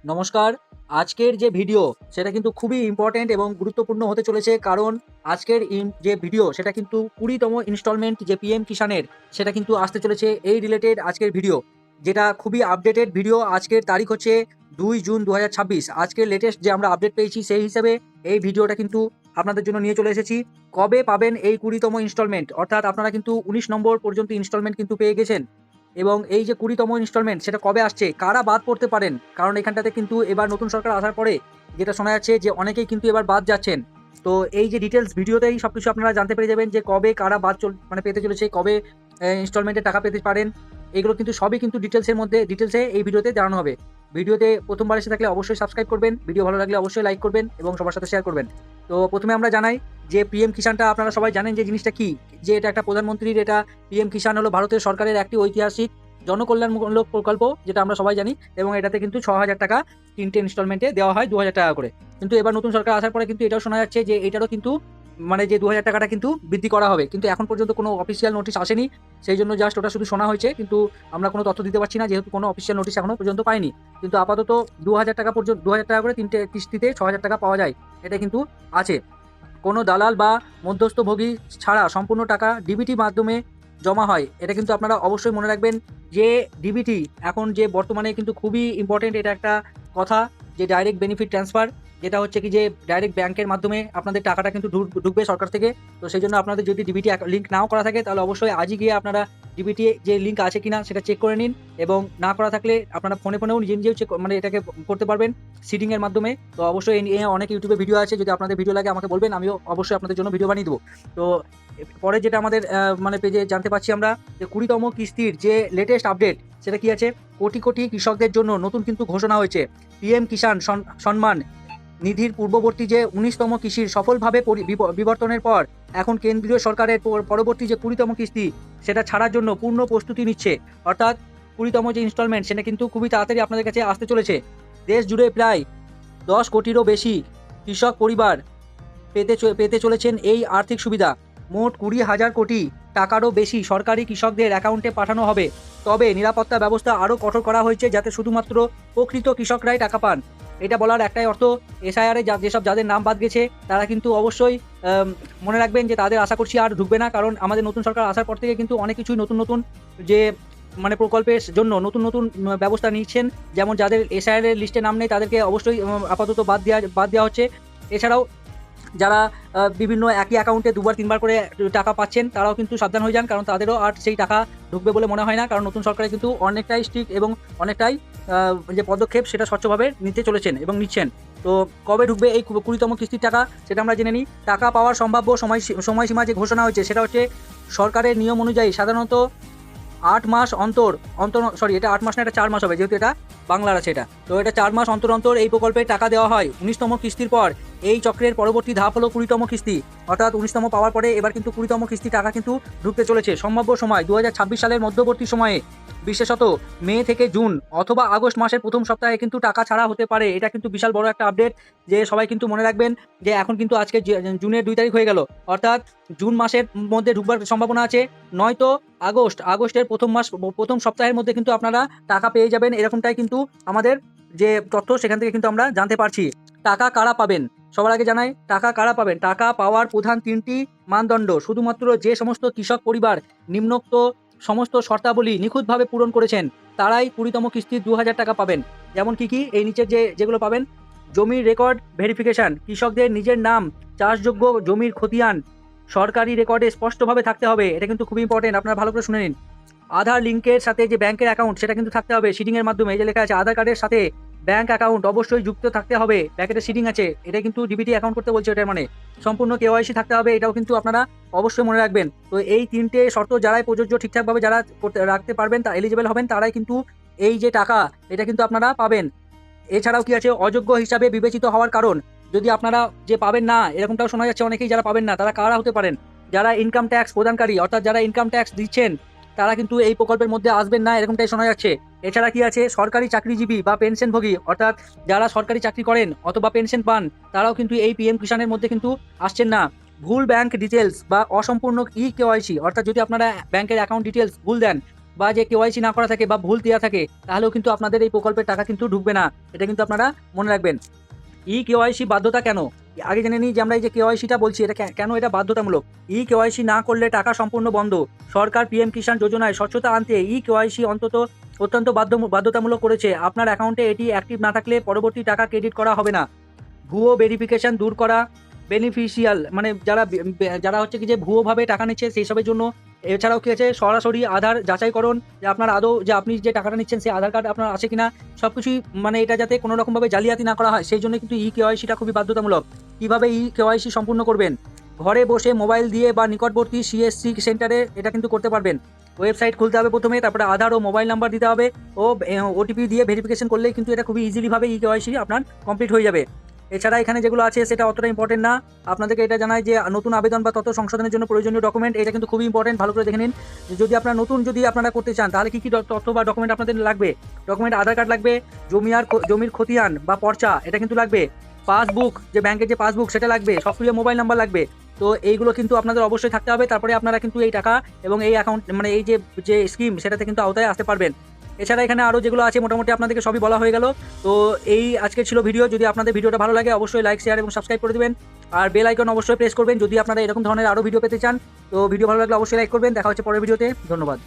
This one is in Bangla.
নমস্কার। আজকের যে ভিডিও সেটা কিন্তু খুবই ইম্পর্টেন্ট এবং গুরুত্বপূর্ণ হতে চলেছে। কারণ আজকের যে ভিডিও সেটা কিন্তু ২০তম ইনস্টলমেন্ট যে পিএম কিষাণের সেটা কিন্তু আসতে চলেছে। এই রিলেটেড আজকের ভিডিও, যেটা খুবই আপডেটেড ভিডিও। আজকের তারিখ হচ্ছে ২ জুন ২০২৬। আজকের লেটেস্ট যে আমরা আপডেট পেয়েছি সেই হিসাবে এই ভিডিওটা কিন্তু আপনাদের জন্য নিয়ে চলে এসেছি। কবে পাবেন এই ২০তম ইনস্টলমেন্ট, অর্থাৎ আপনারা কিন্তু ১৯ নম্বর পর্যন্ত ইনস্টলমেন্ট কিন্তু পেয়ে গেছেন। এবং এই যে ২০তম ইনস্টলমেন্ট সেটা কবে আসছে, কারা বাদ পড়তে পারেন, কারণ এখানটাতে কিন্তু এবার নতুন সরকার আসার পরে যেটা শোনা যাচ্ছে যে অনেকেই কিন্তু এবার বাদ যাচ্ছেন। তো এই যে ডিটেলস ভিডিওতেই সবকিছু আপনারা জানতে পেরে যাবেন যে কবে কারা বাদ মানে পেতে চলেছে, কবে ইনস্টলমেন্টের টাকা পেতে পারেন। এগুলো কিন্তু সবই কিন্তু ডিটেলসে এই ভিডিওতে জানানো হবে। ভিডিওতে প্রথমবার এসে থাকলে অবশ্যই সাবস্ক্রাইব করবেন, ভিডিও ভালো লাগলে অবশ্যই লাইক করবেন এবং সবার সাথে শেয়ার করবেন। তো প্রথমে আমরা জানাই যে পিএম কিষাণটা আপনারা সবাই জানেন যে জিনিসটা কি, যে এটা একটা প্রধানমন্ত্রীর, এটা পিএম কিষাণ হলো ভারতের সরকারের একটি ঐতিহাসিক জনকল্যাণমূলক প্রকল্প, যেটা আমরা সবাই জানি। এবং এটাতে কিন্তু ৬,০০০ টাকা ৩টে ইনস্টলমেন্টে দেওয়া হয় ২,০০০ টাকা করে। কিন্তু এবার নতুন সরকার আসার পরে কিন্তু এটাও শোনা যাচ্ছে যে এটারও কিন্তু মানে যে ২,০০০ টাকাটা কিন্তু বৃদ্ধি করা হবে। কিন্তু এখন পর্যন্ত কোনো অফিসিয়াল নোটিশ আসেনি, সেই জন্য জাস্ট ওটা শুধু শোনা হয়েছে। কিন্তু আমরা কোনো তথ্য দিতে পারছি না, যেহেতু কোনো অফিসিয়াল নোটিশ এখনো পর্যন্ত পাইনি। কিন্তু আপাতত ২,০০০ টাকা পর্যন্ত ২,০০০ টাকা করে ৩টে কিস্তিতে ৬,০০০ টাকা পাওয়া যায়, এটা কিন্তু আছে। কোনো দালাল বা মধ্যস্থভোগী ছাড়া সম্পূর্ণ টাকা ডিবিটি মাধ্যমে জমা হয়। এটা কিন্তু আপনারা অবশ্যই মনে রাখবেন যে ডিবিটি এখন যে বর্তমানে কিন্তু খুবই ইম্পর্টেন্ট। এটা একটা কথা যে ডাইরেক্ট বেনিফিট ট্রান্সফার, যেটা হচ্ছে কি যে ডাইরেক্ট ব্যাংকের মাধ্যমে আপনাদের টাকাটা কিন্তু ঢুকবে সরকার থেকে। তো সেই জন্য আপনাদের যদি ডিবিটি লিঙ্ক নাও করা থাকে তাহলে অবশ্যই আজই গিয়ে আপনারা ডিবিটি যে লিঙ্ক আছে কিনা সেটা চেক করে নিন। এবং না করা থাকলে আপনারা ফোনেও নিজে নিজেও চেক মানে এটাকে করতে পারবেন সিডিংয়ের মাধ্যমে। তো অবশ্যই এই নিয়ে অনেক ইউটিউবে ভিডিও আছে, যদি আপনাদের ভিডিও লাগে আমাকে বলবেন, আমিও অবশ্যই আপনাদের জন্য ভিডিও বানিয়ে দেবো। তো পরে যেটা আমাদের মানে পেজে জানতে পারছি আমরা, যে ২০তম কিস্তির যে লেটেস্ট আপডেট সেটা কি আছে। কোটি কোটি কৃষকদের জন্য নতুন কিন্তু ঘোষণা হয়েছে। পিএম কিষাণ সম্মান নিধির পূর্ববর্তী যে ১৯তম কৃষির সফলভাবে বিবর্তনের পর এখন কেন্দ্রীয় সরকারের পরবর্তী যে ২০তম কিস্তি সেটা ছাড়ার জন্য পূর্ণ প্রস্তুতি নিচ্ছে। অর্থাৎ ২০তম যে ইনস্টলমেন্ট সেটা কিন্তু খুবই তাড়াতাড়ি আপনাদের কাছে আসতে চলেছে। দেশ জুড়ে প্রায় ১০ কোটিরও বেশি কৃষক পরিবার পেতে চলেছেন এই আর্থিক সুবিধা। মোট ২০,০০০ কোটি টাকারও বেশি সরকারি কৃষকদের অ্যাকাউন্টে পাঠানো হবে। তবে নিরাপত্তা ব্যবস্থা আরও কঠোর করা হয়েছে যাতে শুধুমাত্র প্রকৃত কৃষকরাই টাকা পান। এটা বলার একটাই অর্থ, এসআইআরে যাদের নাম বাদ গেছে তারা কিন্তু অবশ্যই মনে রাখবেন যে তাদের আশা করছি আর ঢুকবে না। কারণ আমাদের নতুন সরকার আসার পর থেকে কিন্তু অনেক কিছুই নতুন যে মানে প্রকল্পের জন্য নতুন ব্যবস্থা নিচ্ছেন। যেমন যাদের এসআইআর এর লিস্টে নাম নেই তাদেরকে অবশ্যই আপাতত বাদ দেওয়া হচ্ছে। এছাড়াও যারা বিভিন্ন একই অ্যাকাউন্টে দুবার তিনবার করে টাকা পাচ্ছেন তারাও কিন্তু সাবধান হয়ে যান, কারণ তাদেরও আর সেই টাকা ঢুকবে বলে মনে হয় না। কারণ নতুন সরকারে কিন্তু অনেকটাই স্ট্রিক্ট এবং অনেকটাই যে পদক্ষেপ সেটা স্বচ্ছভাবে নিতে চলেছেন এবং নিচ্ছেন। তো কবে ঢুকবে এই ২০তম কিস্তির টাকা সেটা আমরা জেনে নিই। টাকা পাওয়ার সম্ভাব্য সময়সীমা যে ঘোষণা হয়েছে সেটা হচ্ছে সরকারের নিয়ম অনুযায়ী সাধারণত ৮ মাস সরি, এটা ৮ মাস না, এটা ৪ মাস হবে, যেহেতু এটা বাংলার আছে এটা। তো এটা ৪ মাস অন্তর এই প্রকল্পে টাকা দেওয়া হয়। ১৯তম কিস্তির পর এই চক্রের পরবর্তী ধাপ হলো ২০তম কিস্তি। অর্থাৎ ১৯তম পাওয়ার পরে এবার কিন্তু ২০তম কিস্তি টাকা কিন্তু ঢুকতে চলেছে। সম্ভাব্য সময় ২০২৬ সালের মধ্যবর্তী সময়ে, বিশেষত মে থেকে জুন অথবা আগস্ট মাসের প্রথম সপ্তাহে কিন্তু টাকা ছাড়া হতে পারে। এটা কিন্তু বিশাল বড় একটা আপডেট, যে সবাই কিন্তু মনে রাখবেন যে এখন কিন্তু আজকে জুনের ২ তারিখ হয়ে গেল। অর্থাৎ জুন মাসের মধ্যে ঢুকবার সম্ভাবনা আছে, নয়তো আগস্টের প্রথম সপ্তাহের মধ্যে কিন্তু আপনারা টাকা পেয়ে যাবেন। এরকমটাই কিন্তু আমাদের যে তথ্য সেখান থেকে কিন্তু আমরা জানতে পারছি। টাকা কারা পাবেন, সবার আগে জানাই টাকা কারা পাবেন। টাকা পাওয়ার প্রধান ৩টি মানদণ্ড। শুধুমাত্র যে সমস্ত কৃষক পরিবার নিম্নোক্ত সমস্ত শর্তাবলী নিখুঁতভাবে পূরণ করেছেন তারাই ২০তম কিস্তির ২,০০০ টাকা পাবেন। যেমন কি এই নিচের যেগুলো পাবেন: জমির রেকর্ড ভেরিফিকেশন, কৃষকদের নিজের নাম, চাষযোগ্য জমির খতিয়ান সরকারি রেকর্ডে স্পষ্টভাবে থাকতে হবে। এটা কিন্তু খুবই ইম্পর্টেন্ট, আপনারা ভালো করে শুনে নিন। আধার লিঙ্কের সাথে যে ব্যাংকের অ্যাকাউন্ট সেটা কিন্তু থাকতে হবে সিডিংয়ের মাধ্যমে। এই যে লেখা আছে আধার কার্ডের সাথে ব্যাংক অ্যাকাউন্ট অবশ্যই যুক্ত থাকতে হবে। ব্যাংকের সিডিং আছে, এটা কিন্তু ডিবিটি অ্যাকাউন্ট করতে বলছে, এটার মানে সম্পূর্ণ কেওয়াইসি থাকতে হবে। এটাও কিন্তু আপনারা অবশ্যই মনে রাখবেন। তো এই ৩টে শর্ত যারাই প্রযোজ্য ঠিকঠাকভাবে যারা রাখতে পারবেন, তা এলিজিবল হবেন, তারাই কিন্তু এই যে টাকা এটা কিন্তু আপনারা পাবেন। এছাড়াও কি আছে, অযোগ্য হিসাবে বিবেচিত হওয়ার কারণ। যদি আপনারা যে পাবেন না, এরকমটাও শোনা যাচ্ছে অনেকেই যারা পাবেন না, তারা কারা হতে পারেন? যারা ইনকাম ট্যাক্স প্রদানকারী, অর্থাৎ যারা ইনকাম ট্যাক্স দিচ্ছেন তারা কিন্তু এই প্রকল্পের মধ্যে আসবেন না, এরকমটাই শোনা যাচ্ছে। এছাড়া কি আছে, সরকারি চাকরিজীবী বা পেনশনভোগী, অর্থাৎ যারা সরকারি চাকরি করেন অথবা পেনশন পান তারাও কিন্তু এই পিএম কিষাণের মধ্যে কিন্তু আসছেন না। ভুল ব্যাংক ডিটেলস বা অসম্পূর্ণ কেওয়াইসি, অর্থাৎ যদি আপনারা ব্যাংকের অ্যাকাউন্ট ডিটেলস ভুল দেন বা যে কেওয়াইসি না করা থাকে বা ভুল দেওয়া থাকে, তাহলেও কিন্তু আপনাদের এই প্রকল্পের টাকা কিন্তু ঢুকবে না। এটা কিন্তু আপনারা মনে রাখবেন। কেওয়াইসি বাধ্যতা কেন? আগে জেনে নিই যে আমরা এই যে কেওয়াইসিটা বলছি এটা কেন এটা বাধ্যতামূলক। কেওয়াইসি না করলে টাকা সম্পূর্ণ বন্ধ। সরকার পিএম কিষাণ যোজনায় স্বচ্ছতা আনতে কেওয়াইসি অত্যন্ত বাধ্যতামূলক করেছে। আপনার অ্যাকাউন্টে এটি অ্যাক্টিভ না থাকলে পরবর্তী টাকা ক্রেডিট করা হবে না। ভুয়ো ভেরিফিকেশন দূর করা, বেনিফিশিয়াল মানে যারা হচ্ছে কি যে ভুয়োভাবে টাকা নিচ্ছে সেই সবের জন্য। এছাড়াও কি আছে, সরাসরি আধার যাচাইকরণ, যে আপনার আদৌ যে আপনি যে টাকাটা নিচ্ছেন সেই আধার কার্ড আপনার আছে কিনা, সবকিছুই মানে এটা যাতে কোনো রকমভাবে জালিয়াতি না করা হয় সেই জন্য কিন্তু কেওয়াইসিটা খুবই বাধ্যতামূলক। কিভাবে কেওয়াইসি সম্পূর্ণ করবেন? ঘরে বসে মোবাইল দিয়ে বা নিকটবর্তী সিএসসি সেন্টারে এটা কিন্তু করতে পারবেন। ওয়েবসাইট খুলতে হবে প্রথমে, তারপরে আধার ও মোবাইল নাম্বার দিতে হবে ও ওটিপি দিয়ে ভেরিফিকেশন করলেই কিন্তু এটা খুবই ইজিলিভাবে কেওয়াইসি আপনার কমপ্লিট হয়ে যাবে। এছাড়া এখানে যেগুলো আছে সেটা অতটা ইম্পর্টেন্ট না। আপনাদেরকে এটা জানাই যে নতুন আবেদন বা তথ্য সংশোধনের জন্য প্রয়োজনীয় ডকুমেন্ট, এটা কিন্তু খুবই ইম্পর্টেন্ট, ভালো করে দেখে নিন। যদি আপনারা করতে চান তাহলে কী তথ্য বা ডকুমেন্ট আপনাদের লাগবে? ডকুমেন্ট আধার কার্ড লাগবে, জমির খতিয়ান বা পর্চা এটা কিন্তু লাগবে, পাসবুক যে ব্যাংকের যে পাসবুক সেটা লাগবে, সক্রিয় মোবাইল নাম্বার লাগবে। তো এইগুলো কিন্তু আপনাদের অবশ্যই থাকতে হবে, তারপরে আপনারা কিন্তু এই টাকা এবং এই অ্যাকাউন্ট মানে এই যে স্কিম সেটাতে কিন্তু আওতায় আসতে পারবেন। এছাড়া এখানে আরও যেগুলো আছে মোটামুটি আপনাদেরকে সবই বলা হয়ে গেল। তো এই আজকে ছিল ভিডিও। যদি আপনাদের ভিডিওটা ভালো লাগে অবশ্যই লাইক, শেয়ার এবং সাবস্ক্রাইব করে দেবেন। আর বেল আইকন অবশ্যই প্রেস করবেন যদি আপনারা এরকম ধরনের আরও ভিডিও পেতে চান। তো ভিডিও ভালো লাগলে অবশ্যই লাইক করবেন। দেখা হচ্ছে পরের ভিডিওতে। ধন্যবাদ।